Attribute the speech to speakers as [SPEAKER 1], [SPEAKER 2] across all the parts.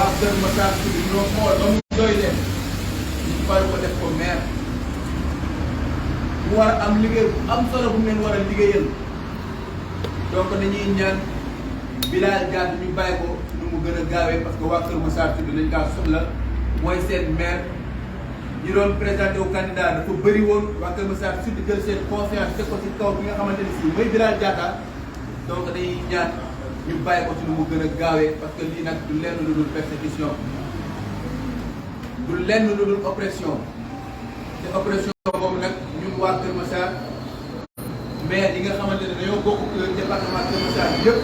[SPEAKER 1] waa Kër Massar Sud ñoo xool ba mu doy leen ñu fal ko def ko maire mu war a am liggéey bu am solo bu ngeen war a liggéeyal donc dañuy ñaan Bilal Diatta ñu bàyyi ko nu mu gën a gaawee parce que waa Kër Massar Sud dañ kaa soxla mooy seen maire ñi doon présenté wu candidat dafa bëri woon waa Kër Massar Sud jël seen confiance teg ko ci kaw bi nga xamante ne si mooy Bilal Diatta donc dañuy ñaan ñu bàyyi ko ci nu mu gën a gaawee parce que lii nag du lenn lu dul persécution du lenn lu dul oppression te oppression boobu nag ñun waa Kër Massar maire yi nga xamante ne dañoo bokk département Kër Massar yëpp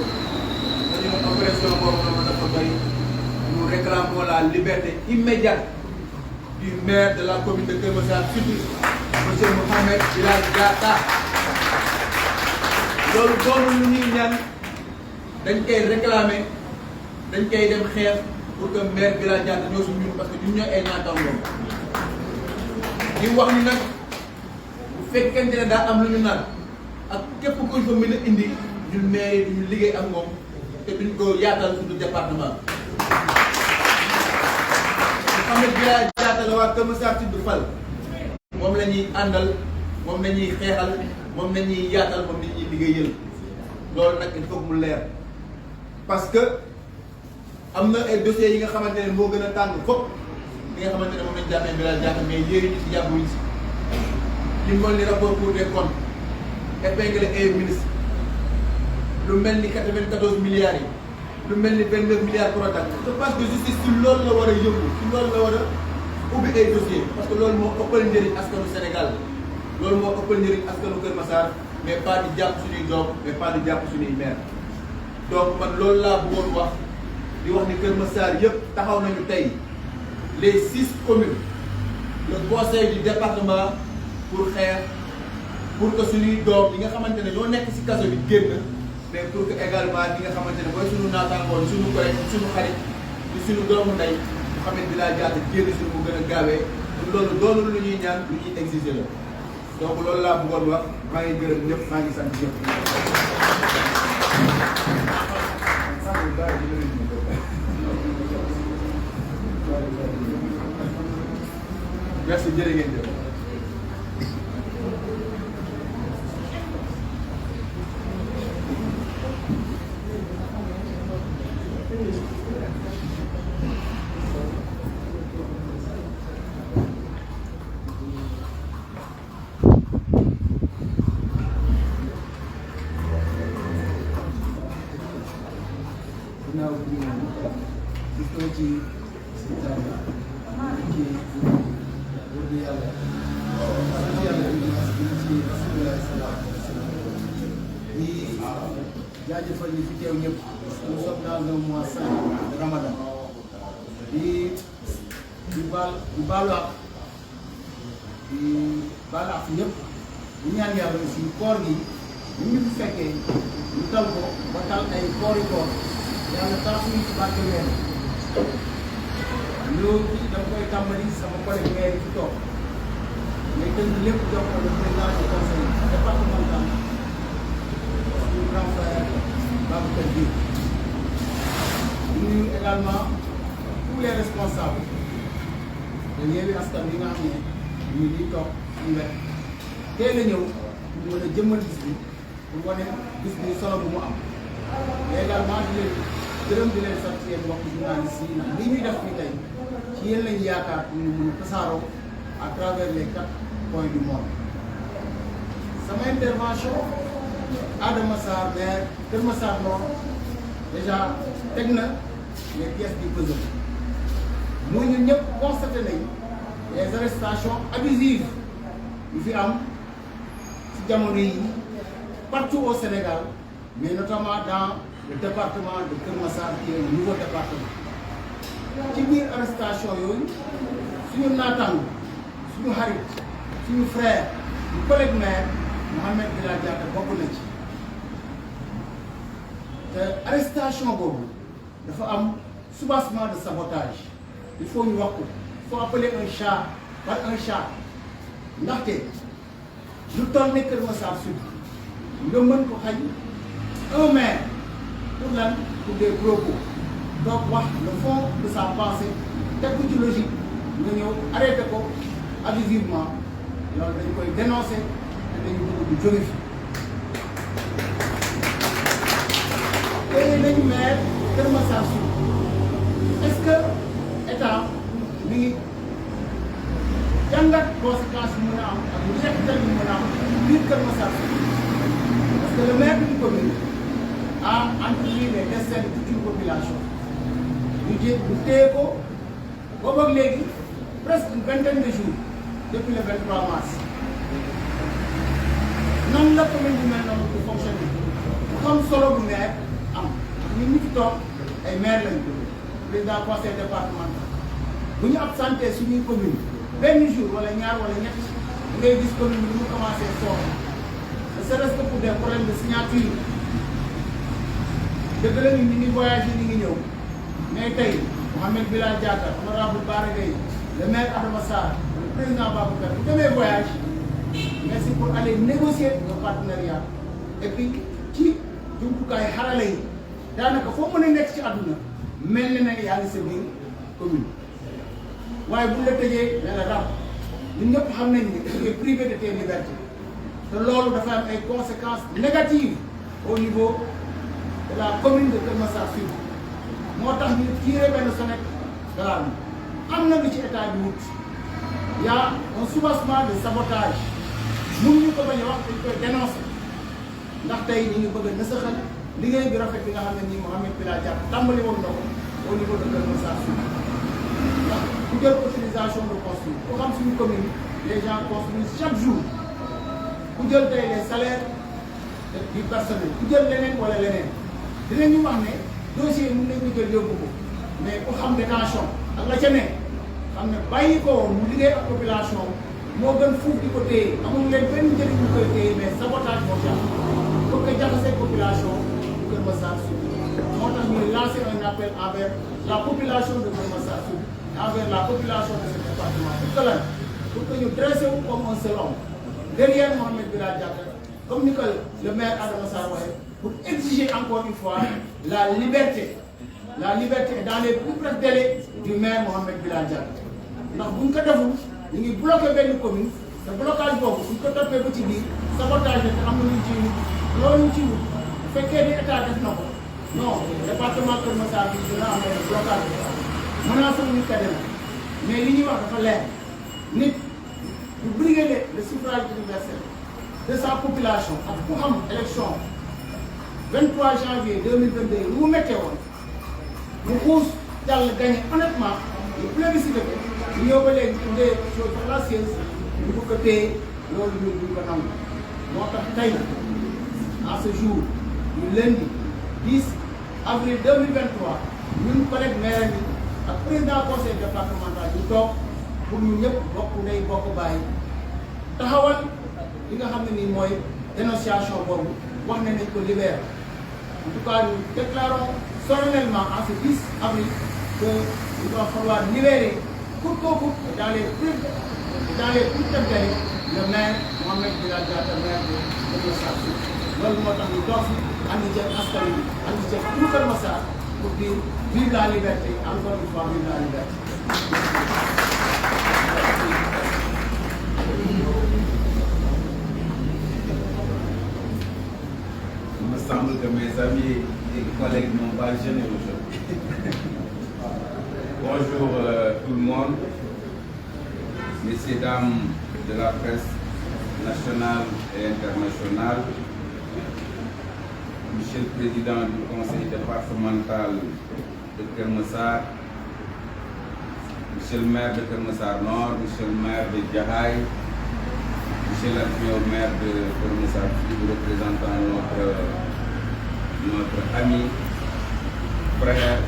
[SPEAKER 1] dañoo oppression boobu noonu dafa doy nous réclamons la liberté immédiate du maire de la commune de Kër Massar Sud monsieur Mouhamed Bilal Diatta loolu doonul lu ñuy ñaan dañ koy réclamer dañ koy dem xeex pour que maire Bilal Diatta ñoo suñu ñun parce que ñun ñooy ay naataangoom di wax ni nag bu fekkente ne daa am lu ñu naan ak képp kuñ fa mën a indi ñun maire yi duñu liggéey ak moom te duñ ko yaatal suñu département. Mouhamed Bilal Diatta la waa Kër Massar Sud fal moom la ñuy àndal moom la ñuy xeexal moom la ñuy yaatal moom la ñuy liggéeyal loolu nag il faut mu leer parce que am na ay dossiers yi nga xamante ne moo gën a tàng fopp li nga xamante ne moom lañ jàppee Bilal Diatta mais yéen ñu si jàppuñ si li mel ni rapport Cour des comptes épinglé ay ministre lu mel ni 94 milliards yi lu mel ni 29 milliards Prodac je pense que justice si loolu la war a yëngu si loolu la war a ubbi ay dossiers parce que loolu moo ëppal njëriñ askanu Sénégal loolu moo ëppal njëriñ askanu Kër Massar mais pas di jàpp suñuy doom mais pas di jàpp suñuy maire donc man loolu laa bëggoon wax di wax ni Kër Massar yëpp taxaw nañu tey les 6 communes le conseil du département pour xeex pour que suñuy doom yi nga xamante ne ñoo nekk si kaso bi génn mais pour que également ñi nga xamante ne mooy suñu naataangoon suñu collègue suñu xarit di suñu doomu ndey Mouhamed Bilal Diatta génn si mu gën a gaawee loolu doonul lu ñuy ñaan lu ñuy exiger la donc loolu laa bëggoon wax maa ngi gërëm ñëpp maa ngi sant ñëpp. merci jërë ngeen jëf.
[SPEAKER 2] ginnaaw bi ñu gis ko ci sitaani ci wër gu yàlla sant yàlla bi ci rasulullah sallallahu alayhi wa sallam di jaajëfal ñi fi teew ñëpp nous sommes dans un mois saint de Ramadan di baalu ak ñëpp di ñaan yàlla aussi koor gi ñu ngi fi fekkee ñu tal ko ba tal ay koori koor yàlla tax ñu ci barke weer loolu dama koy tàmbali sama collègue maire ci toog mais tënk lépp jox ko le président du conseil départemental suñu grand frère Babacar Diop di nuyu également tous les responsables de Yewwi Askan Wi nga xam ne ñu ngi toog suñu wet teel a ñëw pour mën a jëmmal bis bi pour wane bis bi solo bu mu am mais également di leen gërëm di leen sant yéen mbokk journalistes yi ndax lii ñuy def fii tey ci yéen lañu yaakaar pour ñu mën a tasaaroo à travers les 4 coins du monde. sama intervention Adama Sarr maire Kër Massar Nord déjà teg na les pièces du puzzle muy ñun ñëpp constaté nañ les arrestations abusives yu fi am ci jamono yi partout au Sénégal mais notamment dans le département de Kër Massar qui est un nouveau département ci biir arrestation yooyu suñu naataango suñu xarit suñu frère suñu collègue maire Mouhamed Bilal Diatta bokk na ci te arrestation boobu dafa am soubassement de sabotage il faut ñu wax ko il faut appeler un chat par un chat ndaxte lu toll ne Kër Massar Sud nga mën ko xañ un maire pour lan pour des propos donc wax le fond de sa pensée teg ko ci logique nga ñëw arrêté ko abusivement loolu dañ koy dénoncer te dañu bëgg du jóge fi tey nañu maire Kër Massar Sud est-ce que état mi ngi jàngat conséquences yi mën a am ak njeexital yi mën a am biir Kër Massar Sud parce que le maire d'une commune a entrepris les destins de toute une population ñu téye ko boobu ak léegi presque une vingtaine de jours depuis le 23 mars nan la commune bu mel noonu di fonctionner bu xam solo bu maire am ñun ñi fi toog ay maire lañu président conseil départemental bu ñu absenté suñuy commune benn jour wala ñaar wala ñett ngay gis commune bi mu commencé sooxe ne serait-ce que pour des problèmes de signature dëgg la ñu ngi voyagé ñu ngi ñëw mais tey Mouhamed Bilal Diatta honorable Bara Gaye le maire Adama Sarr le président Baboucar bu demee voyage mais c'est pour aller négocier un partenariat et puis ci jumtukaay xarala yi daanaka foo mën a nekk ci àdduna mel na ne yaa ngi sa biir commune waaye bu la tëjee ne la rab ñun ñëpp xam nañ ni tu es privé de tes libertés te loolu dafa am ay conséquences négatives au niveau de la commune de Kër Massar Sud moo tax ñu tiré benn sonnette d'alarme am na lu ci état bi wut y a un soubassement de sabotage mun ñu ko bañ a wax dañ koy dénoncer ndax tey ñu ngi bëgg a nësaxal liggéey bi rafet bi nga xam ne nii Mouhamed Bilal Diatta tàmbali woon na ko au niveau de Kër Massar Sud ndax ku jël autorisation de construire ku xam suñu commune les gens construisent chaque jour ku jël tey les salaires du personnel ku jël leneen wala leneen dinañu wax ne dossier yi mën nañu ko jël yóbbu ko mais ku xam détention ak la ca ne xam ne bàyyi ko woon mu liggéey ak population moo gën fuuf di ko téye amul leen benn njëriñ ñu koy téye mais sabotage moo ci am pour que jaxasee population bu Kër Massar Sud moo tax ñuy lancer un appel envers la population de Kër Massar Sud envers la population de ce département pour que ñu dressé wu comme un seul homme derrière Mouhamed Bilal Diatta comme ni que le maire Adama Sarr waxee pour exiger encore une fois la liberté dans les plus brefs délais du maire Mouhamed Bilal Diatta ndax buñ ko deful ñu ngi bloqué benn commune te blocage boobu suñ ko toppee ba ci biir sabotage te am na lu ci wut loolu ci wut bu fekkee ni état def na ko non département Kër Massar bi dina am ay blocage menace ñu ka dem mais li ñuy wax dafa leer nit bu briguer le suffrage universel de sa population ak ku xam élection 23 janvier 2022 lu mu méttee woon mu xuus jàll gagné honnêtement le plébiscite ko ñu ñëw ba léegi tuddee chose fallacieuse ñu bëgg ko téye loolu ñun duñ ko nangu moo tax tey à ce jour ñu lundi 10 avril 2023 ñun collègue maire yi ak président conseil départemental ñu toog pour ñu ñëpp bokk ndey bokk bàyyi taxawal li nga xam ne nii mooy dénonciation boobu wax ne nañ ko libérer en tout cas nous déclarons solennellement en ce 10 avril que il va falloir libérer coûte que coûte dans les plus brefs délais le maire Mouhamed Bilal Diatta maire de Kër Massar Sud loolu moo tax ñu toog fi andi ceeb askan wi andi ceeb tout Kër Massar pour dire vive la liberté encore une fois vive la liberté.
[SPEAKER 3] Il me semble que mes amis et collègues n'ont pas gêné aujourd'hui. Bonjour tout le monde, messieurs, dames de la presse nationale et internationale, monsieur le président du conseil départemental de Kër Massar, monsieur le maire de Kër Massar Nord, monsieur le maire de Jaxaay, monsieur l'adjoint au maire de Kër Massar Sud, représentant notre ami, frère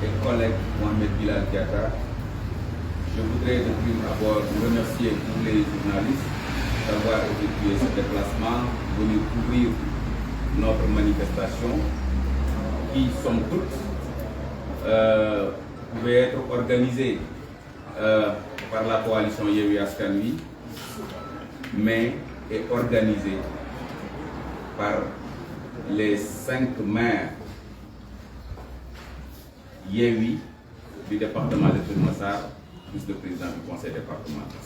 [SPEAKER 3] et collègue Mouhamed Bilal Diatta. Je voudrais de prime abord remercier tous les journalistes d'avoir effectué ce déplacement, venu couvrir notre manifestation, qui, somme toute, pouvait être organisée par la coalition Yewwi Askan Wi, mais est organisée par les 5 maires Yewwi du département de Keur Massar, plus le président du conseil départemental.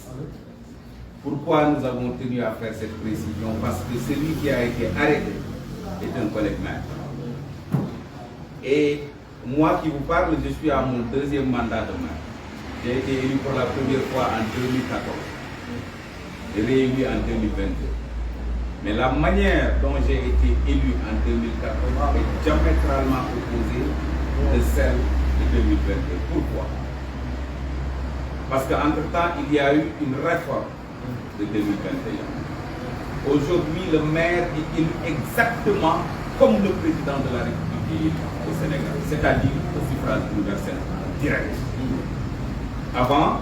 [SPEAKER 3] Pourquoi nous avons tenu à faire cette précision? Parce que celui qui a été arrêté est un collègue maire. Et moi qui vous parle, je suis à mon deuxième mandat de maire. J'ai été élu pour la première fois en 2014 et réélu en 2022. Mais la manière dont j'ai été élu en 2014 est diamétralement opposée de celle de 2022. Pourquoi? Parce qu'entre-temps, il y a eu une réforme de 2021. Aujourd'hui, le maire est élu exactement comme le président de la République au Sénégal, c'est-à-dire au suffrage universel direct. Avant,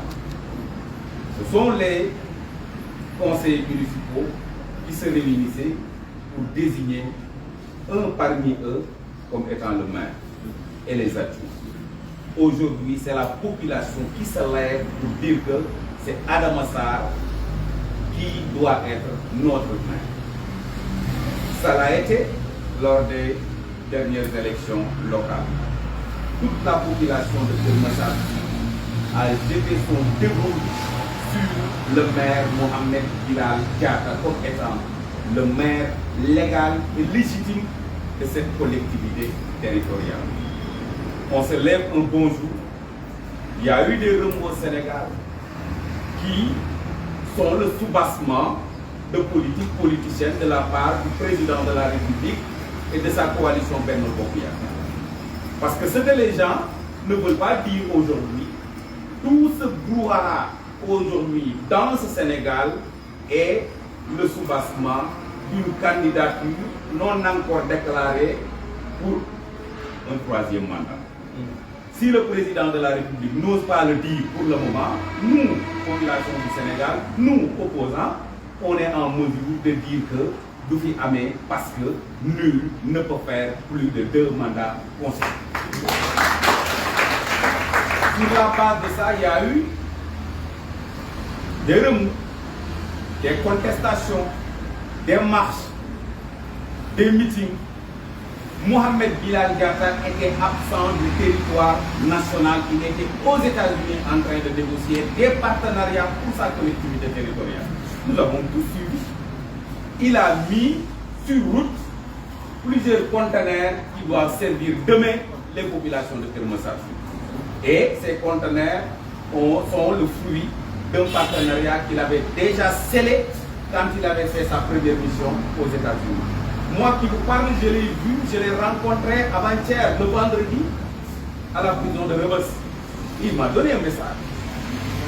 [SPEAKER 3] ce sont les conseillers municipaux qui se réunissaient pour désigner un parmi eux comme étant le maire et les adjoints. Aujourd'hui, c'est la population qui se lève pour dire que c'est Adama Sarr qui doit être notre maire. Ça l'a été lors des dernières élections locales. Toute la population de Keur Massar a jeté son dévolu sur le maire Mohamed Bilal Diatta comme étant le maire légal et légitime de cette collectivité territoriale. On se lève un bon jour. Il y a eu des remous au Sénégal qui sont le soubassement de politique politicienne de la part du président de la République et de sa coalition Benno Bokk Yakaar. Parce que ce que les gens ne veulent pas dire aujourd'hui, tout ce brouhaha aujourd'hui dans ce Sénégal est le soubassement d'une candidature non encore déclarée pour un troisième mandat. Si le président de la République n'ose pas le dire pour le moment, nous, population du Sénégal, nous, opposants, on est en mesure de dire que Doufi Amé, parce que nul ne peut faire plus de 2 mandats consécutifs. Sur la base de ça, il y a eu des remous, des contestations, des marches, des meetings. Mohamed Bilal Diatta était absent du territoire national. Il était aux États-Unis en train de négocier des partenariats pour sa collectivité territoriale. Nous avons tous suivi. Il a mis sur route plusieurs conteneurs qui doivent servir demain les populations de Keur Massar. Et ces conteneurs sont le fruit d'un partenariat qu'il avait déjà scellé quand il avait fait sa première mission aux États-Unis. Moi qui vous parle, je l'ai vu, je l'ai rencontré avant-hier, le vendredi, à la prison de Rebeuss. Il m'a donné un message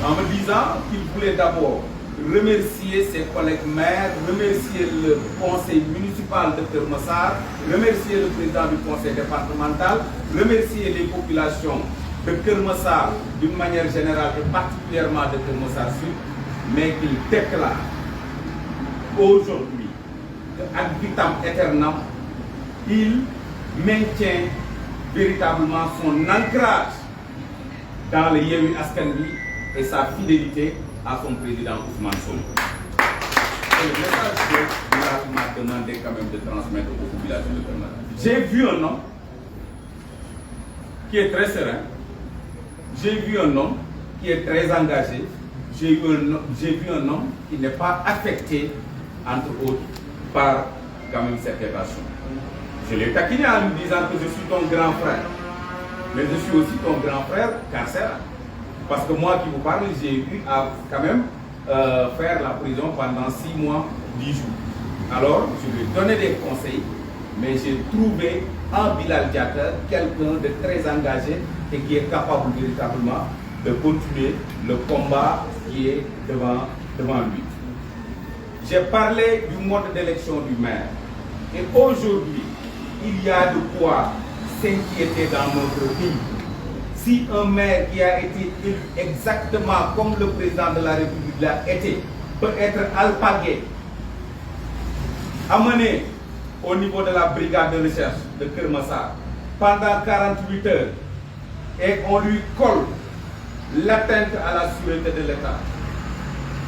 [SPEAKER 3] en me disant qu'il voulait d'abord remercier ses collègues maires, remercier le conseil municipal de Keur Massar, remercier le président du conseil départemental, remercier les populations de Keur Massar d'une manière générale et particulièrement de Keur Massar Sud, mais qu'il déclare aujourd'hui ad vitam aeternam, il maintient véritablement son ancrage dans le Yewwi Askan Wi et sa fidélité à son président Ousmane Sonko. Et le message que Bilal m'a demandé quand même de transmettre aux populations de Keur Massar. J'ai vu un homme qui est très serein, j'ai vu un homme qui est très engagé, j'ai vu un homme qui n'est pas affecté, entre autres, par quand même cette évasion. Je l'ai taquiné en lui disant que je suis ton grand frère, mais je suis aussi ton grand frère carcéral. Parce que moi qui vous parle, j'ai eu à quand même faire la prison pendant 6 mois, 10 jours. Alors, je lui ai donné des conseils, mais j'ai trouvé en Bilal Diatta quelqu'un de très engagé et qui est capable véritablement de continuer le combat qui est devant lui. J'ai parlé du mode d'élection du maire. Et aujourd'hui, il y a de quoi s'inquiéter dans notre pays. Si un maire qui a été élu exactement comme le président de la République l'a été, peut être alpagué, amené au niveau de la brigade de recherche de Keur Massar pendant 48 heures, et on lui colle l'atteinte à la sûreté de l'État,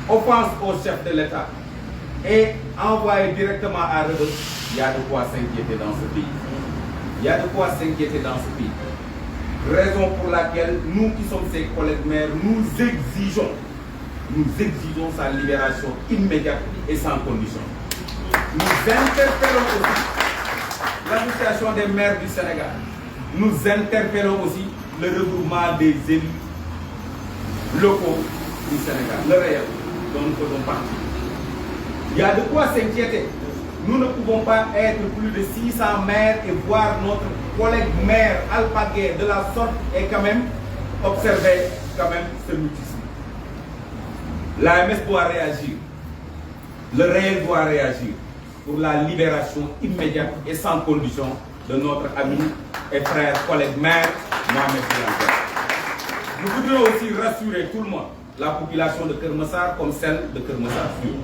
[SPEAKER 3] offense au chef de l'État, et envoyé directement à Rebeuss, il y a de quoi s'inquiéter dans ce pays. Il y a de quoi s'inquiéter dans ce pays. Raison pour laquelle nous qui sommes ses collègues maires, nous exigeons sa libération immédiate et sans condition. Nous interpellons aussi l'Association des maires du Sénégal. Nous interpellons aussi le regroupement des élus locaux du Sénégal, le réel dont nous faisons partie. Il y a de quoi s'inquiéter. Nous ne pouvons pas être plus de 600 maires et voir notre collègue maire alpagué de la sorte et quand même observer quand même ce mutisme. L'AMS doit réagir. Le réel doit réagir pour la libération immédiate et sans condition de notre ami et frère collègue maire Mohamed Bilal Diatta. Nous voudrions aussi rassurer tout le monde, la population de Keur Massar comme celle de Keur Massar Sud,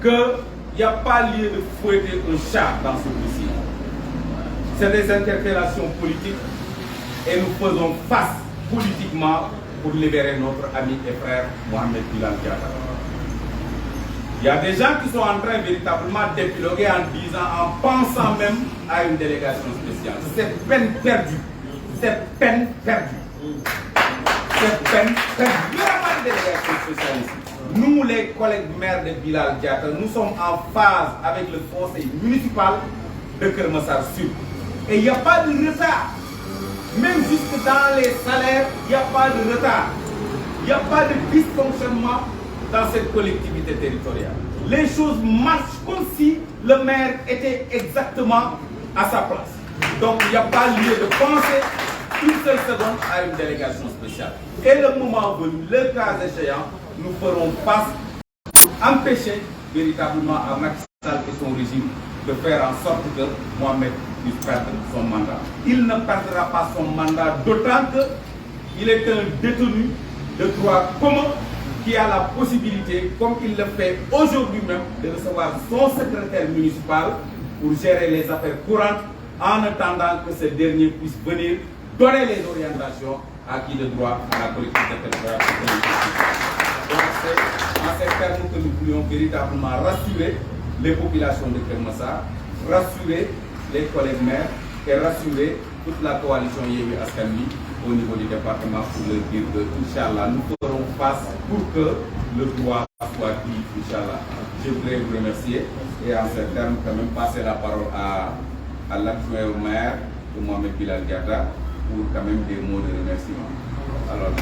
[SPEAKER 3] qu'il n'y a pas lieu de fouetter un chat dans ce dossier. C'est des interpellations politiques et nous faisons face politiquement pour libérer notre ami et frère Mohamed Bilal Diatta. Il y a des gens qui sont en train véritablement d'épiloguer en disant, en pensant même à une délégation spéciale. C'est peine perdue. C'est peine perdue. C'est peine perdue. Il n'y aura pas de délégation spéciale ici. Nous, les collègues maires de Bilal Diatta, nous sommes en phase avec le conseil municipal de Keur Massar Sud. Et il n'y a pas de retard. Même jusque dans les salaires, il n'y a pas de retard. Il n'y a pas de dysfonctionnement dans cette collectivité territoriale. Les choses marchent comme si le maire était exactement à sa place. Donc il n'y a pas lieu de penser une seule seconde à une délégation spéciale. Et le moment venu, le cas échéant, nous ferons face pour empêcher véritablement à Macky Sall et son régime de faire en sorte que Mohamed puisse perdre son mandat. Il ne perdra pas son mandat, d'autant qu'il est un détenu de droit commun qui a la possibilité, comme il le fait aujourd'hui même, de recevoir son secrétaire municipal pour gérer les affaires courantes en attendant que ce dernier puisse venir donner les orientations à qui de droit à la collectivité territoriale. Donc c'est en ces termes que nous voulions véritablement rassurer les populations de Keur Massar, rassurer les collègues maires et rassurer toute la coalition Yewwi Askan Wi au niveau du département pour leur dire que, Inch'Allah, nous ferons face pour que le droit soit dit, Inch'Allah. Je voudrais vous remercier et en ces termes, quand même, passer la parole à l'adjoint au maire de Mohamed Bilal Diatta pour quand même des mots de remerciement. Alors,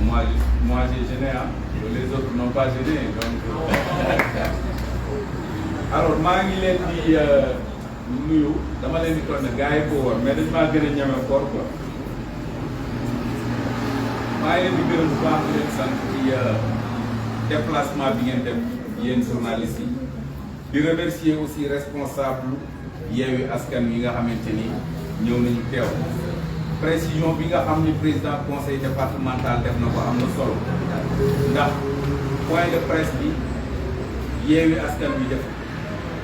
[SPEAKER 3] moi j'ai gêné, hein. Les autres n'ont pas gêné. Donc, alors, maa ngi leen di nuyu dama leen di toog ne gars yi ko woon mais dañu maa gën a ñeme koor quoi. maa ngi leen di gërëm bu baax di leen sant ci déplacement bi ngeen def yéen journalistes yi di remercier aussi responsable Yewwi Askan Wi nga xamante ni ñëw nañu teew précision bi nga xam ni président conseil départemental def na ko am na solo ndax point de presse bi Yewwi Askan Wi def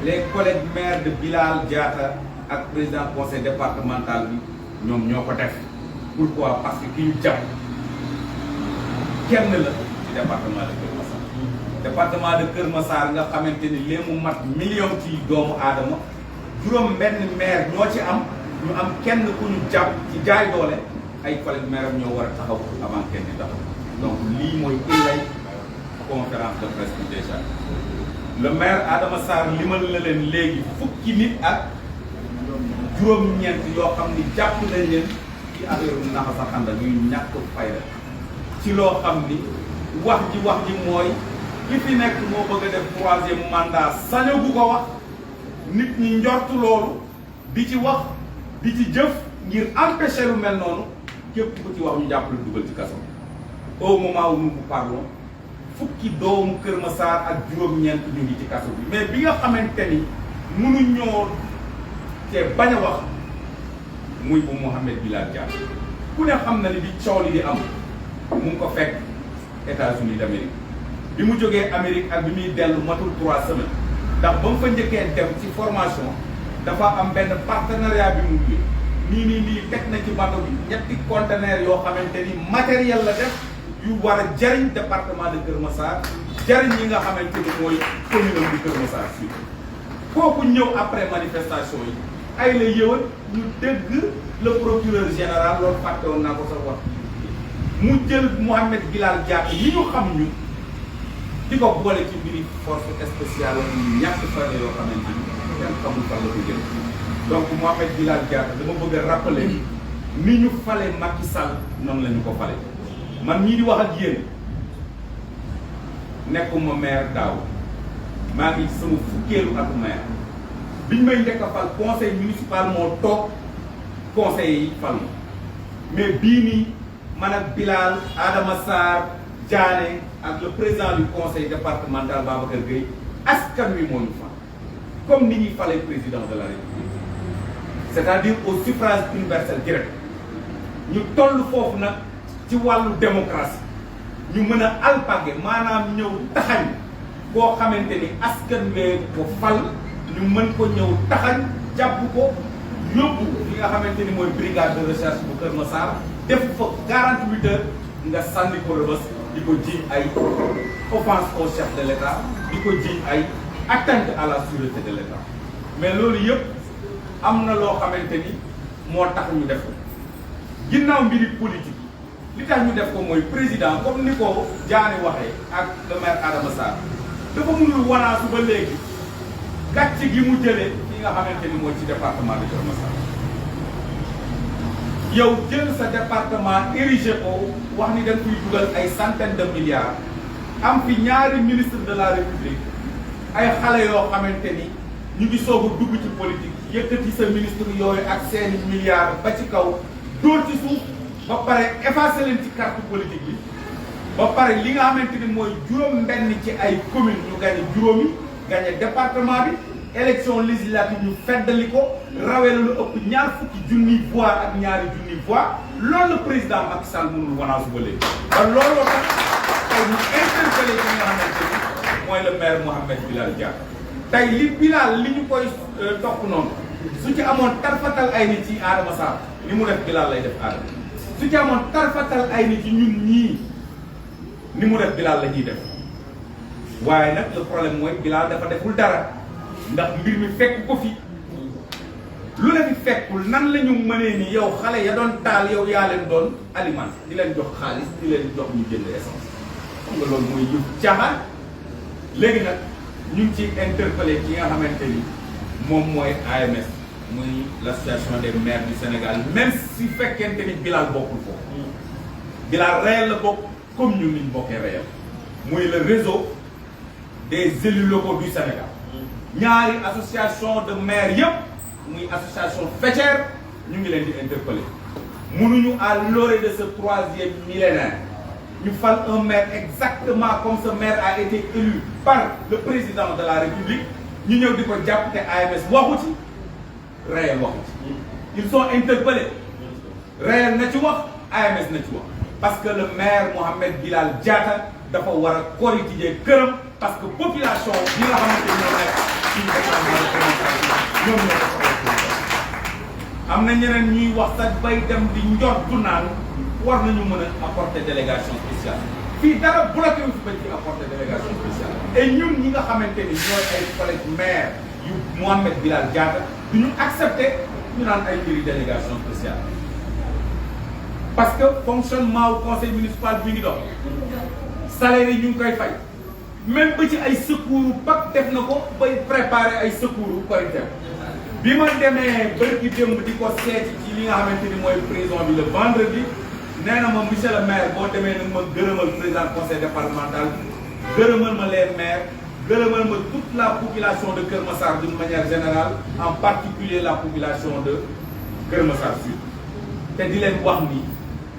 [SPEAKER 3] les collègues maires de Bilal Diatta ak président conseil départemental bi ñoom ñoo ko def. Pourquoi? Parce que ki ñu jàpp kenn la ci département de Keur Massar. Département de Keur Massar nga xamante ni lee mu mat million ci doomu aadama juróom benn maire ñoo ci am ñu am kenn ku ñu jàpp ci jaay doole ay collègues maires ñoo war a taxaw avant kenn di taxaw. Donc lii mooy illay conférence de presse bi déjà. Le maire Adama Sarr limal na leen léegi fukki nit ak juróom-ñeent yoo xam ni jàpp nañ leen ci affaire naxa sa xanda ñuy ñàkk fayda ci loo xam ni wax ji mooy ki fi nekk moo bëgg a def troisième mandat sañagu ko wax nit ñi njortu loolu di ci wax di ci jëf ngir empêcher lu mel noonu képp ku ci wax ñu jàpp la dugal ci kaso au moment où nous vous parlons fukki doomu Keur Massar ak juróom-ñeent ñu ngi ci kaso bi mais bi nga xamante ni mënuñoo te bañ a wax muy bu Mohamed Bilal Diatta ku ne xam na ni bi coow li di am mu ngi ko fekk États-Unis d'Amérique bi mu jógee Amérique ak bi muy dellu matul 3 semaines ndax ba mu fa njëkkee dem ci formation dafa am benn partenariat bi mu ngi nii teg na ci bateau bi ñetti conteneurs yoo xamante ni matériel la def yu war a jariñ département de Keur Massar jariñ ñi nga xamante ni mooy commune bi Keur Massar Sud kooku ñëw après manifestation yi ay la yëwan ñu dégg le procureur général loolu fàtte woon naa ko sax wax mu jël Mouhamed Bilal Diatta yi ñu xam ñu di ko boole ci mbiri force spéciale ñu ñàkk fare yoo xamante ni kenn xamul fan la ko jël donc Mouhamed Bilal Diatta dama bëgg a rappeler ni ñu fale Macky Sall noonu la ñu ko fale man ñii di wax ak yéen nekkuma maire daaw maa ngi sama fukkeelu ak maire biñ may njëkk a fal conseil municipal moo toog conseil yi fal mais bii nii man ak Bilal Adama Sarr Diané ak le président du conseil départemental Babacar Gueye askan wi moo ñu fal comme ni ñuy falee président de la République c'est-à-dire au suffrage universel direct ñu toll foofu nag ci wàllu démocratie ñu mën a alpage maanaam ñëw taxañ koo xamante ni askan wee ko fal ñu mën ko ñëw taxañ jàpp ko yóbbu li nga xamante ni mooy brigade de recherche bu Kër Massar def fa 48 heures nga sànni ko Rebeuss di ko jiiñ ay offense au chef de l'État di ko jiiñ ay atteinte à la sûreté de l'État mais loolu yëpp am na loo xamante ni moo tax ñu def ko ginnaaw mbiri politique li tax ñu def ko mooy président comme ni ko Diané waxee ak le maire Adama Sarr dafa mënul wanaasu ba léegi gàcc gi mu jëlee fi nga xamante ni mooy ci département de Kër Massar yow jël sa département érigé ko wax ni dañ koy dugal ay centaines de milliards am fi ñaari ministre de la République ay xale yoo xamante ni ñu ngi soog a dugg ci politique yëkkati sa ministre yooyu ak seeni milliards ba ci kaw dóor ci suuf ba pare effacé leen ci carte politique bi ba pare li nga xamante ni mooy juróom-benn ci ay commune ñu gagné juróomi gagné département bi élection législative ñu feddali ko rawee la lu ëpp ñaar fukki junniy voix ak ñaari junniy voix loolu la président Macky Sall mënul wanaasu ba léegi. ba looloo tax tey ñu interpellé ki nga xamante ni mooy le maire Mouhamed Bilal Diatta tey li Bilal li ñu koy topp noonu su ci amoon tarfatal ay nit ci Adama Sarr ni mu def Bilal lay def Adama su ci amoon tarfatal ay nit ci ñun ñii ni mu def Bilal la ñuy def waaye nag le problème mooy Bilal dafa deful dara ndax mbir mi fekk ko fi lu la fi fekkul nan la ñu mënee ni yow xale ya doon taal yow yaa leen doon aliment di leen jox xaalis di leen jox ñu jënd essence xam nga loolu mooy yëf caaxaan léegi nag ñu ngi ci interpellé ki nga xamante ni moom mooy AMS muy l'association des maires du Sénégal même si fekkente ni Bilal bokkul foofu Bilal réel la bokk comme ñun niñ bokkee réel muy le réseau des élus locaux du Sénégal ñaari association de maires yëpp muy association faîtière ñu ngi leen di interpeller mënuñu à l'orée de ce 3e millénaire ñu fal un maire exactement comme ce maire a été élu par le président de la République ñu ñëw di ko jàpp te AMS waxu ci réel waxu ci ils sont interpellés réel na ci wax AMS na ci wax parce que le maire Mouhamed Bilal Diatta dafa war a corriger këram parce que population bi nga xamante ni ñoo nekk ci département de Kër Massar ñoom ñoo ko am na ñeneen ñuy wax sax bay dem di njortu naan war nañu mën a apporter délégation spéciale fii dara bloqué wu fi bañ ci apporter délégation spéciale et ñun ñi nga xamante ni ñooy ay collègues maire yu Mouhamed Bilal Diatta du ñu accepter ñu naan ay mbiri délégation spéciale parce que fonctionnement wu conseil municipal bi ngi dox salaire yi ñu ngi koy fay même ba ci ay secours PAC def na ko bay préparer ay secours Korité bi ma demee bërki démb di ko seeti ci li nga xamante ni mooy prison bi le vendredi nee na ma monsieur le maire boo demee nag ma gërëmal président conseil départemental gërëmal ma les maires gërëmal ma toute la population de Kër Massar d'une manière générale en particulier la population de Kër Massar Sud te di leen wax ni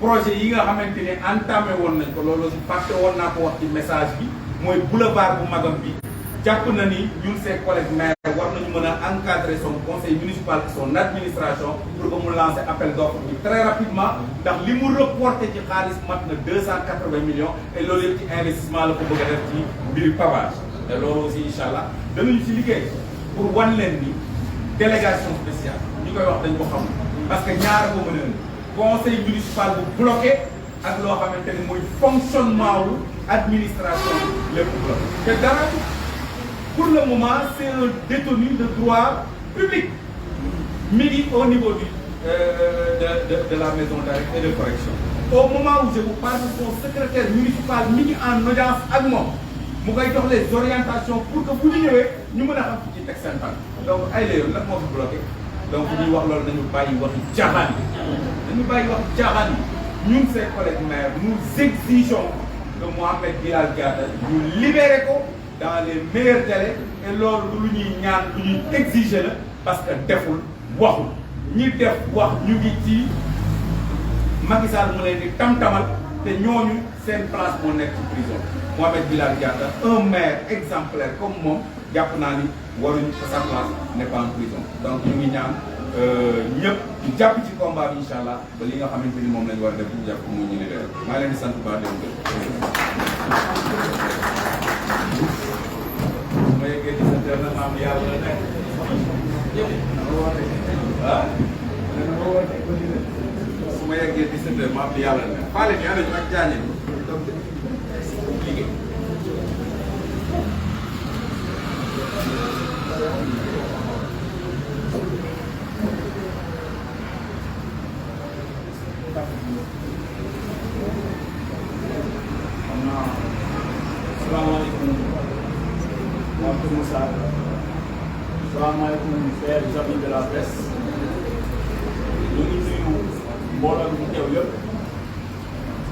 [SPEAKER 3] projet yi nga xamante ne entamé woon nañ ko loolu aussi fàtte woon naa ko wax ci message bi mooy boulevard bu magam bi jàpp na ni ñun ses collègues maires war nañu mën a encadrer son conseil municipal et son administration pour que mu lancer appel d'offres bi très rapidement ndax li mu reporté ci xaalis mat na 280 millions et loolu yëpp ci investissement la ko bëgg a def ci mbiri pavage te loolu aussi incha allah danañu ci liggéey pour wan leen ni délégation spéciale ñi koy wax dañ ko xam parce que ñaara ko mën a conseil municipal bu bloqué ak loo xamante ni mooy fonctionnement wu administration lépp bloqué te dara pour le moment c'est un détenu de droit public mi ngi au niveau de la maison d'arrêt et de correction. Au moment où je vous parle, son secrétaire municipal mi ngi en audience ak moom mu koy jox les orientations pour que bu ñu ñëwee ñu mën a xam ci teg seen tànk. donc ay la yoon nag moo fi bloqué donc ñuy wax loolu nañu bàyyi waxi caaxaan yi ñun ses collègues maires nous exigeons que Mohamed Bilal Diatta ñu libéré ko dans les meilleurs délais et loolu du lu ñuy ñaan lu ñuy exiger la parce que deful waxul ñi def wax ñu ngi ci Macky Sall mu leen di tam-tamal te ñooñu seen place moo nekk ci prison Mohamed Bilal Diatta un maire exemplaire comme moom jàpp naa ni waruñu ko sa place n'est pas en prison donc ñu ngi ñaan ñëpp ñu jàpp ci combat bi incha allah ba li nga xamante ni moom lañu war a def ñu jàpp mu ñu libéré maa ngi leen di sant bu baax di ma yeggee di sant na maam yàlla la nekk ah su ma yeggee di sant maam yàlla la nekk faale ni ana ñu ak jaañe liggéey
[SPEAKER 4] Assalamualaikum warahmatullahi wabarakatuh. Assalamualaikum chers amis de la presse. Ñu ngi nuyu mbooloo mi teew yëpp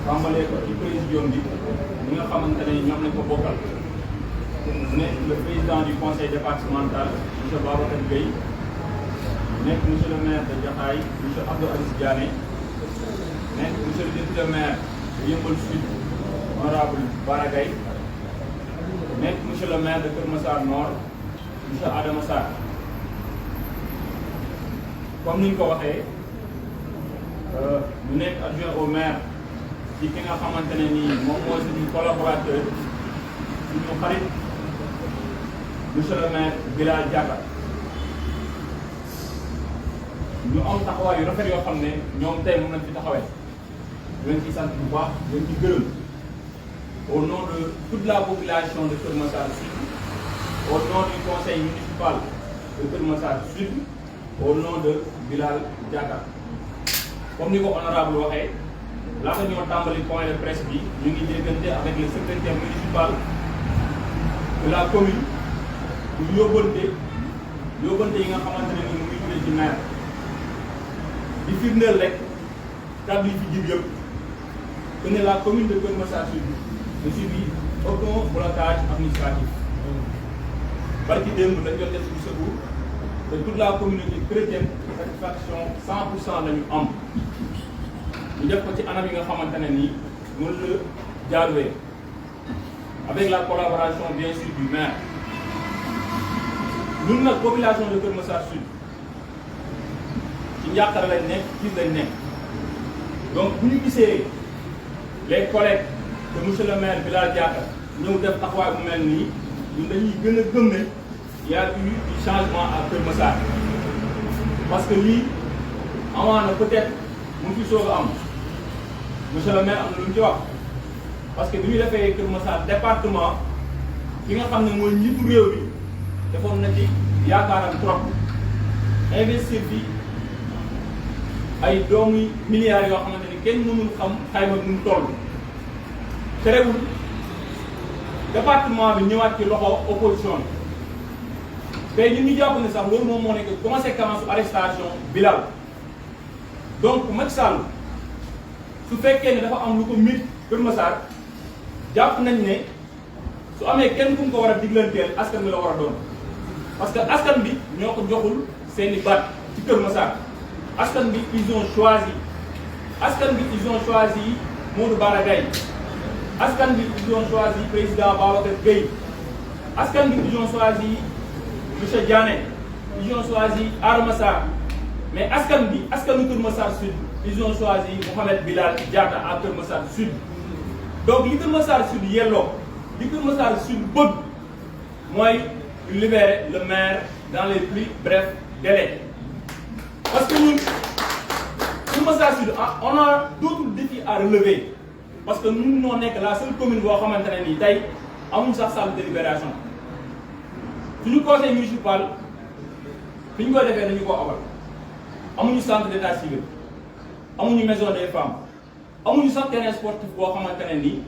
[SPEAKER 4] tàmbalee ko ci présidium bi ñi nga xamante ne ñoom lañ ko bokkal nekk le président du conseil départemental monsieur Babacar Gueye nekk monsieur le maire de Jaxaay monsieur Abdou Aziz Diané nekk monsieur le député maire de Yeumbeul Sud honorable Bara Gaye nekk monsieur le maire de Keur Massar Nord monsieur Adama Sarr comme ni ñu ko waxee ñu nekk adjoint au maire ci ki nga xamante ne nii moom mooy suñu collaborateur suñu xarit monsieur le maire Bilal Diatta ñu am taxawaay yu rafet yoo xam ne ñoom tey moom lañ fi taxawee ñu leen ci sant bu baax leen ci gërëm au nom de toute la population de Keur Massar Sud, au nom du conseil municipal de Keur Massar Sud, au nom de Bilal Diatta. Comme ni ko honorable waxee laata ñoo tàmbali point de presse bi ñu ngi déggante avec le secrétaire municipal de la commune bu yóbbante yi nga xamante ne ni mu ngi jógee ci maire di firndeel rek kàddu yi fi jib yëpp que ne la commune de Keur Massar Sud ne subit aucun blocage administratif. Barki démb dañ doon def ci secours de toute la communauté chrétienne satisfaction 100% la ñu am ñu def ko ci anam yi nga xamante ne nii noonu la jaaduwee avec la collaboration bien sûr du maire. ñun nag population de Keur Massar Sud ci njàqare lañ nekk ci lañ nekk donc bu ñu gisee les collègues de monsieur le maire Bilal Diatta ñëw def taxawaay bu mel nii ñun dañuy gën a gëm ne y a eu du changement à Keur Massar parce que lii amaana peut-être mu fi soog a am monsieur le maire am na lu mu ci wax parce que bi ñu defee Keur Massar département ki nga xam ne mooy njiitu réew bi defoon na ci yaakaaram trop investir bi ay doomu milliards yoo xamante ni kenn mënul xam xayma nu mu toll terewul département bi ñëwaat ci loxo opposition bi tey ñun ñu jàpp ne sax loolu moom moo nekk conséquence su arrestation Bilal donc Macky Sall su fekkee ne dafa am lu ko mit Keur Massar jàpp nañ ne su amee kenn ku mu ko war a diglanteel askan bi la war a doon parce que askan bi ñoo ko joxul seeni baat ci Keur Massar askan bi ils ont choisi Modou Bara Gaye askan bi ils ont choisi président Babacar Gueye askan bi ils ont choisi monsieur Diané ils ont choisi Adama Sarr mais askan bi askanu Keur Massar Sud ils ont choisi Mohamed Bilal Diatta à Keur Massar Sud donc li Keur Massar Sud yelloo li Keur Massar Sud bëgg mooy libérer le maire dans les plus brefs délais parce que ñun Keur Massar Sud on a d'autres défis à relever parce que ñun ñoo nekk la seule commune boo xamante ne nii tey amul sax salle de délibération suñu conseil municipal fi ñu koy defee dañu ko abal amuñu centre d'état civil amuñu maison des femmes amuñu sax terrain sportif boo xamante ne nii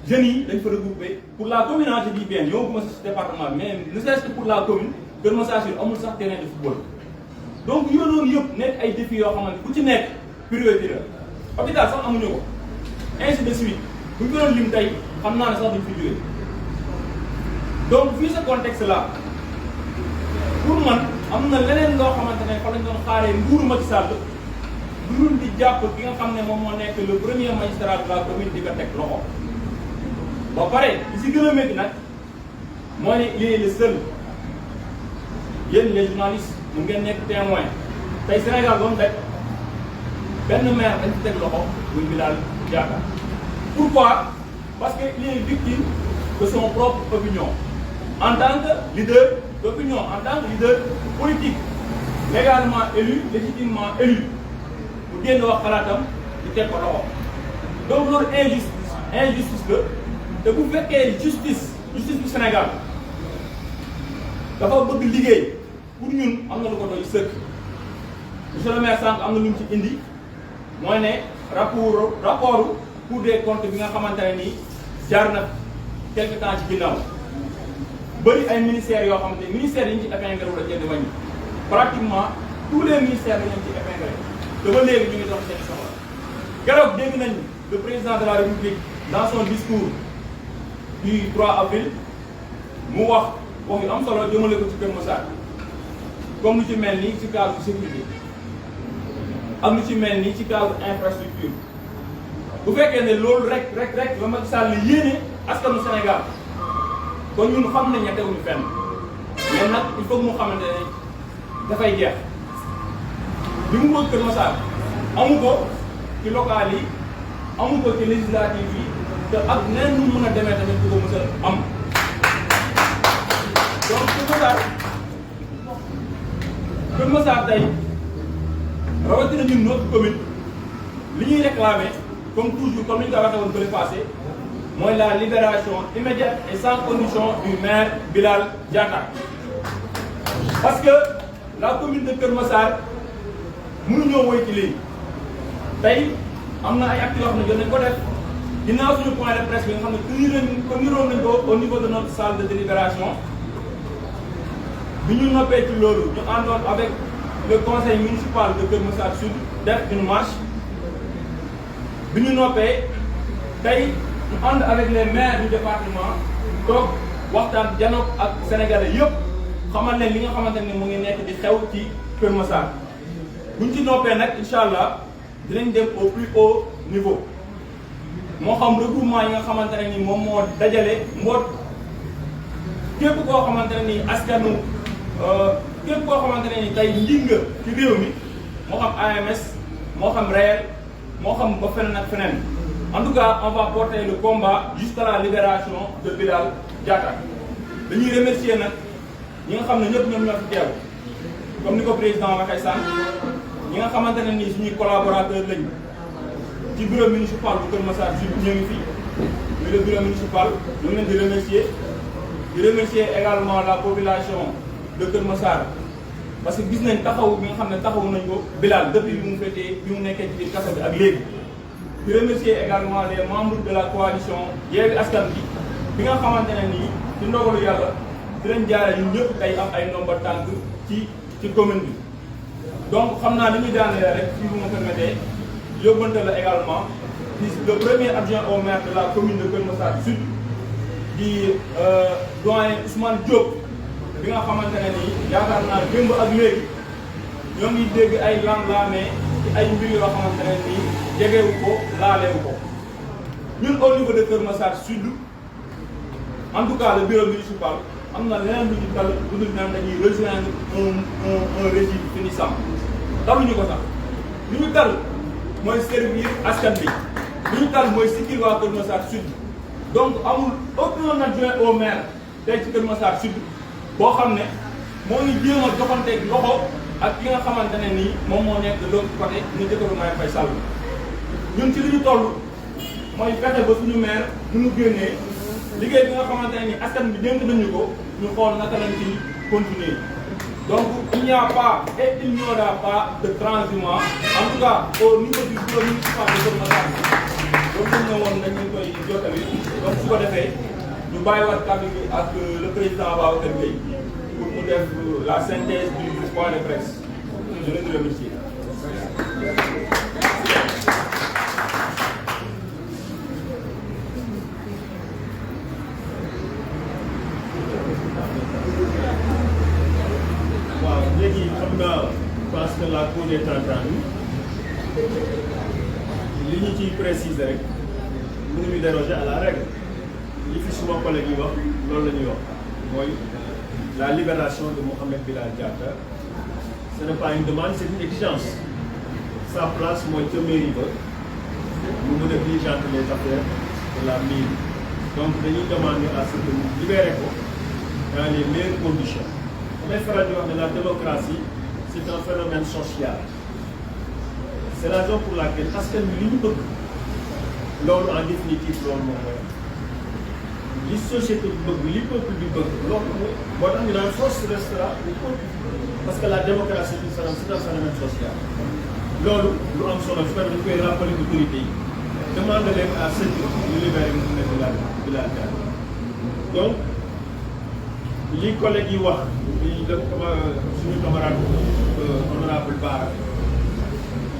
[SPEAKER 4] jeunes yi dañ fa regroupé pour la commune je dis bien ñoo ma si département mais ne serait-ce que pour la commune Kër Massar Sud amul sax terrain de football. donc yooyu noonu yëpp nekk ay défis yoo xamante ku ci nekk priorité la hôpital sax amuñu ko ainsi de suite bu ñu ko doon lim tey xam naa ne sax duñ fi jógee donc vu ce contexte là pour man am na leneen loo xamante ne fa lañ doon xaaree nguuru Macky Sall lu dul di jàpp ki nga xam ne moom moo nekk le premier magistrat de la commune di ko teg loxo ba pare li si gën a métti nag moo ne il est le seul yéen les journalistes mu ngeen nekk témoin tey Sénégal ba mu daj benn maire dañ ci teg loxo muy Bilal Diatta. Pourquoi? Parce qu'il est victime de son propre opinion en tant que leader d'opinion, en tant que leader politique légalement élu, légitimement élu mu génn wax xalaatam di teg ko loxo donc loolu injustice la te bu fekkee justice bu Sénégal dafa bëgg liggéey pour ñun am na lu ko doy sëkk monsieur le maire sànq am na lu mu ci indi mooy ne rapport Cour des comptes bi nga xamante ne nii jaar na quelque temps ci ginnaaw bëri ay ministères yoo xamante ne ministères yi ñu ci épinglé wu la jënd wàññi pratiquement tous les ministères dañu ci épinglé te ba léegi ñu ngi dox seen soxla keroog dégg nañ le président de la République dans son discours du 3 avril mu wax yu am solo jëmale ko ci Kër Massar comme lu ci mel ni ci cadre sécurité ak lu ci mel ni ci cadre infrastructure bu fekkee ne loolu rek la Macky Sall yéene askanu Sénégal kon ñun xam nañ ne teguñu fenn mais nag il faut mu xamante ne dafay jeex li mu bëgg Kër Massar amu ko ci local yi amu ko ci législative yi te ak neen nu mën a demee tamit du ko mës a am donc Kër Massar tey rawatina ñun notre commune li ñuy réclamer comme toujours comme ni ñu ko waxee woon bële passé mooy la libération immédiate et sans condition du maire Bilal Diatta parce que la commune de Kër Massar mënuñoo woy ci lii tey am na ay actes yoo xam ne jot nañ ko def ginnaaw suñu point de presse bi nga xam ne teniroon nañ ko au niveau de notre salle de délibération bi ñu noppee ci loolu ñu àndoon avec le conseil municipal de Kër Massar Sud def une marche bi ñu noppee tey ñu ànd avec les maires du département toog waxtaan janoog ak sénégalais yëpp xamal leen li nga xamante ne mu ngi nekk di xew ci Kër Massar buñ ci noppee nag incha allah dinañ dem au plus haut niveau moo xam regroupement yi nga xamante ne ni moom moo dajale mboot képp koo xamante ne ni askanu képp koo xamante ne ni tey njinga ci réew mi moo xam AMS moo xam réel moo xam ba feneen ak feneen en tout cas on va porter le combat jusqu'à la libération de Bilal Diatta dañuy remercier nag ñi nga xam ne ñëpp ñoom ñoo fi teew comme ni ko président waxee sànq ñi nga xamante ne nii suñuy collaborateur lañ ci bureau municipal bu Kër Massar Sud ñu ngi fi muy le bureau municipal ñu ngi leen di remercier également la population de Kër Massar parce que gis nañ taxaw bi nga xam ne taxaw nañ ko Bilal depuis bi mu fekkee bi mu nekkee ci biir kaso bi ak léegi di remercier également les membres de la coalition Yewwi Askan bi nga xamante ne nii ci ndogalu yàlla dinañ jaare ñun ñëpp tey am ay ndomba tànk ci commune bi donc xam naa li ñuy daanee rek si vous me permettez yóbbante la également di le premier adjoint au maire de la commune de Kër Massar Sud di doyen Ousmane Diop bi nga xamante ne nii yaakaar naa démb ak léegi ñoo ngi dégg ay lam-laamee ci ay mbir yoo xamante ne nii jegewu ko laalewu ko ñun au niveau de Kër Massar Sud en tout cas le bureau municipal am na leneen lu ñu tal lu dul naan dañuy rejoindre un régime finissant taluñu ko sax li ñu tal mooy servir askan bi li ñu tal mooy sikkil waa Kër Massar Sud donc amul aucun adjoint au maire tey ci Kër Massar Sud boo xam ne moo ngi jéem a joxanteeg loxo ak ki nga xamante ne nii moom moo nekk de l'autre côté ñu jëkkaru Marème Faye Sall ñun ci li ñu toll mooy fexe ba suñu maire nu mu génnee liggéey bi nga xamante ne nii askan bi dénk nañu ko ñu xool naka lañ ci continuer Donc il n'y a pas et il n'y aura pas de transhumance, en tout cas au niveau du bureau municipal de Keur Massar. Donc ñu ne woon nañu koy jottali donc su ko defee ñu bàyyiwaat kàddu gi ak le président Babacar Gueye pour mu def la synthèse du point de presse. Je les remercie.
[SPEAKER 5] léegi xam naa parce que la cause est entendue li ñu ciy préciser rek mënuñu déroger à la règle li fi suma collègue yi wax loolu la ñuy wax mooy la libération de Mouhamed Bilal Diatta ce n'est pas une demande c'est une exigence sa place mooy ca mairie ba mu mën a diligenter les affaires de la mairie donc dañuy demander à ce que ñu libérer ko dans les meilleures conditions. damay faral di wax ne la démocratie c'est un phénomène social c'est la raison pour laquelle askan wi li ñu bëgg loolu en définitive loolu moom mooy li société bi bëgg li peuple bi bëgg loolu moo tax ñu naan force restera au peuple parce que la démocratie c'est un phénomène social loolu lu am solo su ko dañ koy rappeler autorités yi demande leen à ce que ñu libérer Bilal Diatta donc li collègue yi wax li def suñu camarade honorable Bara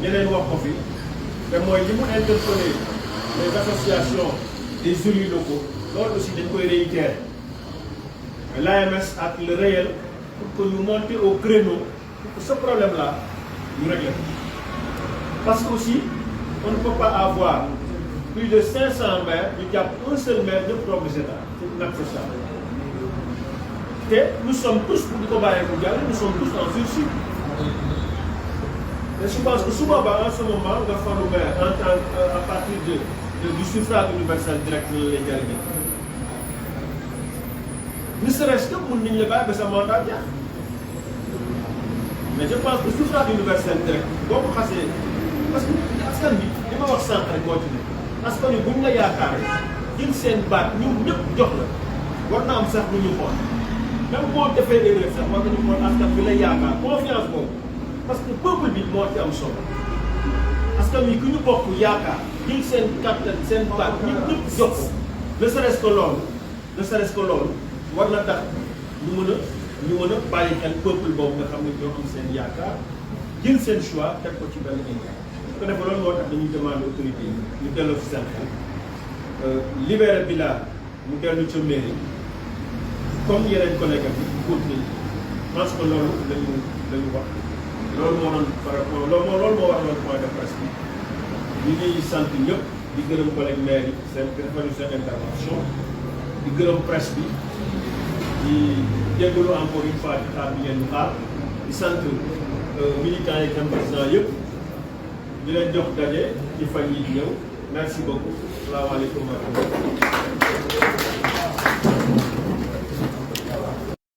[SPEAKER 5] ñeneen wax ko fi te mooy li mu interpellé les associations des élus locaux loolu aussi dañ koy réitérer l'AMS ak le réel pour que ñu monter au créneau pour que ce problème là ñu régler parce que aussi on ne peut pas avoir plus de 500 maires ñu jàpp un seul maire ñëpp toog di seetaan c'est inacceptable te nous sommes tous pour di ko bàyyee bu jàll nous sommes tous en sursis et je pense que su boobaa en ce moment nga falu maire en tant à partir du suffrage universel direct la lay jariñee ne serait-ce que mun nañu la bàyyi ba sa mandat jeex mais je pense que suffrage universel direct boo ko xasee parce que askan bi li ma wax sànq rek moo ci ne askan bi buñ la yaakaaree jël seen baat ñu ñëpp jox la war na am sax lu ñu xool même boo defee erreur sax war nañu xool askan bi la yaakaar confiance boobu parce que peuple bi moo ci am solo askan wi ku ñu bokk yaakaar jël seen kàttan seen baat ñëpp jox ko ne serait-ce que loolu war na tax ñu mën a bàyyi xel peuple boobu nga xam ne ñoo am seen yaakaar jël seen choix teg ko ci benn indi su ko defee loolu moo tax dañuy demander autorité yi ñu delloo ci seen xel libérer Bilal mu dellu ca mairie comme yeneen collègue bi continuer parce que loolu lañu wax loolu moo doon par rapport loolu moo war loon point de presse bi ñu ngi sant ñëpp di gërëm collègue maire yi seen rafetlu seen intervention di gërëm presse bi di jégalu encore une fois di xaar bi ngeen ñu xaar di sant militants yi sympathisants yëpp di leen jox daje ci fan yi di ñëw merci beaucoup salaamaaleykum wa rahmatulah